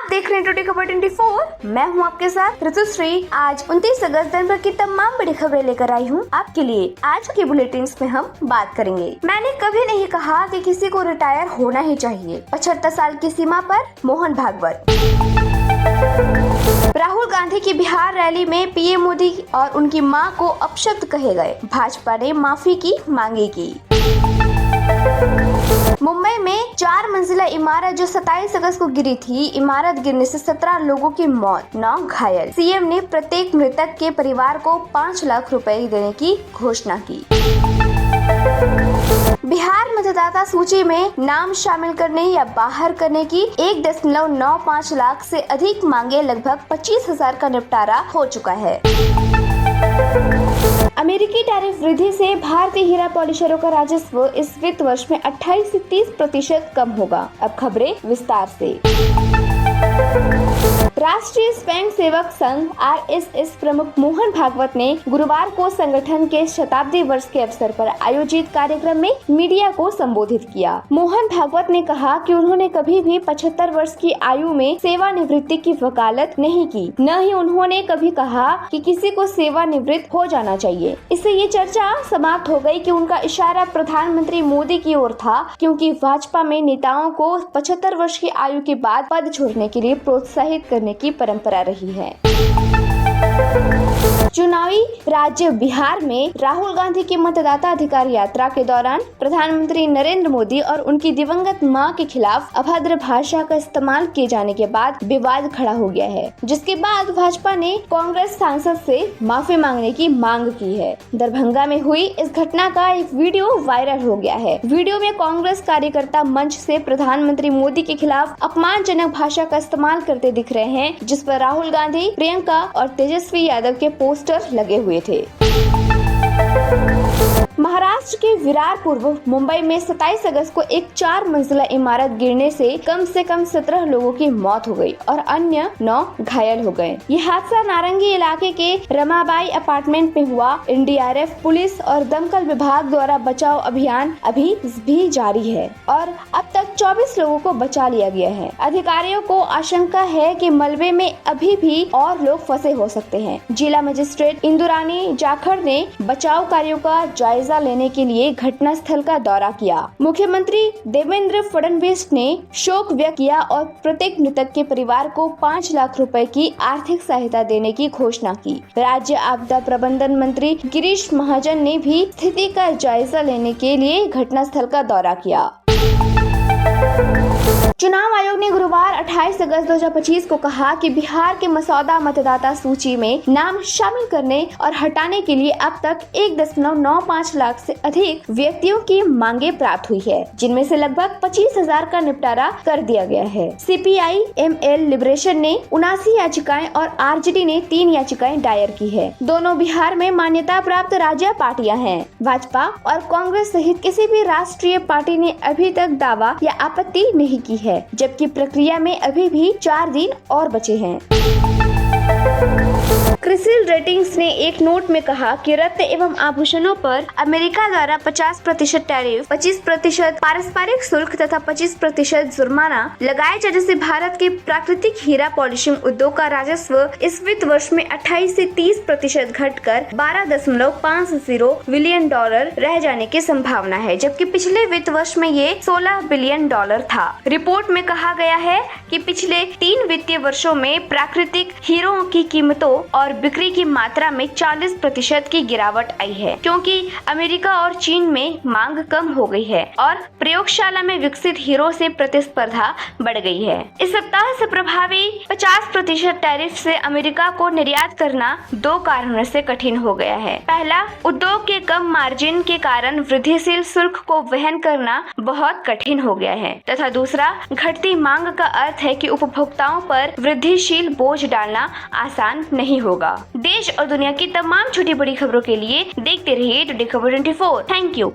आप देख रहे हैं टुडे खबर 24। मैं हूं आपके साथ ऋतुश्री। आज 29 अगस्त दिन भर की तमाम बड़ी खबरें लेकर आई हूं आपके लिए। आज के बुलेटिन में हम बात करेंगे। मैंने कभी नहीं कहा कि किसी को रिटायर होना ही चाहिए। 75 साल की सीमा पर मोहन भागवत। राहुल गांधी की बिहार रैली में पीएम मोदी और उनकी मां को अपशब्द कहे गए। भाजपा ने माफी की मांगी की। मुंबई में 4 मंजिला इमारत जो 27 अगस्त को गिरी थी, इमारत गिरने से 17 लोगों की मौत, 9 घायल। सीएम ने प्रत्येक मृतक के परिवार को 5 लाख रुपए देने की घोषणा की। बिहार मतदाता सूची में नाम शामिल करने या बाहर करने की 1.95 लाख से अधिक मांगे लगभग 25,000 का निपटारा हो चुका है। अमेरिकी टैरिफ वृद्धि से भारतीय हीरा पॉलिशरों का राजस्व इस वित्त वर्ष में 28 से 30% कम होगा। अब खबरें विस्तार से। राष्ट्रीय स्वयं सेवक संघ RSS प्रमुख मोहन भागवत ने गुरुवार को संगठन के शताब्दी वर्ष के अवसर पर आयोजित कार्यक्रम में मीडिया को संबोधित किया। मोहन भागवत ने कहा कि उन्होंने कभी भी 75 वर्ष की आयु में सेवानिवृत्ति की वकालत नहीं की, न ही उन्होंने कभी कहा कि किसी को सेवानिवृत्त हो जाना चाहिए। इससे ये चर्चा समाप्त हो गई कि उनका इशारा प्रधानमंत्री मोदी की ओर था, क्योंकि भाजपा में नेताओं को 75 वर्ष की आयु के बाद पद छोड़ने के लिए प्रोत्साहित करने की परंपरा रही है। चुनावी राज्य बिहार में राहुल गांधी की मतदाता अधिकार यात्रा के दौरान प्रधानमंत्री नरेंद्र मोदी और उनकी दिवंगत मां के खिलाफ अभद्र भाषा का इस्तेमाल किए जाने के बाद विवाद खड़ा हो गया है, जिसके बाद भाजपा ने कांग्रेस सांसद से माफी मांगने की मांग की है। दरभंगा में हुई इस घटना का एक वीडियो वायरल हो गया है। वीडियो में कांग्रेस कार्यकर्ता मंच से प्रधानमंत्री मोदी के खिलाफ अपमानजनक भाषा का इस्तेमाल करते दिख रहे हैं, जिस पर राहुल गांधी, प्रियंका और तेजस्वी यादव के पोस्टर लगे हुए थे। महाराष्ट्र के विरार पूर्व मुंबई में 27 अगस्त को एक 4 मंजिला इमारत गिरने से कम 17 लोगों की मौत हो गई और अन्य 9 घायल हो गए। ये हादसा नारंगी इलाके के रमाबाई अपार्टमेंट में हुआ। एनडीआरएफ, पुलिस और दमकल विभाग द्वारा बचाव अभियान अभी भी जारी है और अब तक 24 लोगों को बचा लिया गया है। अधिकारियों को आशंका है कि मलबे में अभी भी और लोग फंसे हो सकते हैं। जिला मजिस्ट्रेट इंदुरानी जाखड़ ने बचाव कार्यों का जायजा लेने के लिए घटना स्थल का दौरा किया। मुख्यमंत्री देवेंद्र फडणवीस ने शोक व्यक्त किया और प्रत्येक मृतक के परिवार को 5 लाख रुपए की आर्थिक सहायता देने की घोषणा की। राज्य आपदा प्रबंधन मंत्री गिरीश महाजन ने भी स्थिति का जायजा लेने के लिए घटनास्थल का दौरा किया। चुनाव आयोग ने गुरुवार 28 अगस्त 2025 को कहा कि बिहार के मसौदा मतदाता सूची में नाम शामिल करने और हटाने के लिए अब तक 1.95 लाख से अधिक व्यक्तियों की मांगे प्राप्त हुई है, जिनमें से लगभग 25,000 का निपटारा कर दिया गया है। CPI-ML लिबरेशन ने 79 याचिकाएं और RJD ने 3 याचिकाएं दायर की है। दोनों बिहार में मान्यता प्राप्त राज्य पार्टियां हैं। भाजपा और कांग्रेस सहित किसी भी राष्ट्रीय पार्टी ने अभी तक दावा या आपत्ति नहीं की है, जबकि प्रक्रिया में अभी भी 4 दिन और बचे हैं। क्रिसिल रेटिंग्स ने एक नोट में कहा कि रत्न एवं आभूषणों पर अमेरिका द्वारा 50% टैरिफ, 25% पारस्परिक शुल्क तथा 25% जुर्माना लगाए जाने से भारत के प्राकृतिक हीरा पॉलिशिंग उद्योग का राजस्व इस वित्त वर्ष में 28 से 30% घटकर $12.50 बिलियन रह जाने की संभावना है, जबकि पिछले वित्त वर्ष में ये $16 बिलियन था। रिपोर्ट में कहा गया है कि पिछले 3 वित्तीय वर्षों में प्राकृतिक हीरों की कीमतों और बिक्री की मात्रा में 40% की गिरावट आई है, क्योंकि अमेरिका और चीन में मांग कम हो गई है और प्रयोगशाला में विकसित हीरो से प्रतिस्पर्धा बढ़ गई है। इस सप्ताह से प्रभावी 50% टैरिफ से अमेरिका को निर्यात करना 2 कारणों से कठिन हो गया है। पहला, उद्योग के कम मार्जिन के कारण वृद्धिशील शुल्क को वहन करना बहुत कठिन हो गया है, तथा दूसरा, घटती मांग का अर्थ है कि उपभोक्ताओं पर वृद्धिशील बोझ डालना आसान नहीं होगा। देश और दुनिया की तमाम छोटी बड़ी खबरों के लिए देखते रहिए टुडे खबर 24। Thank you.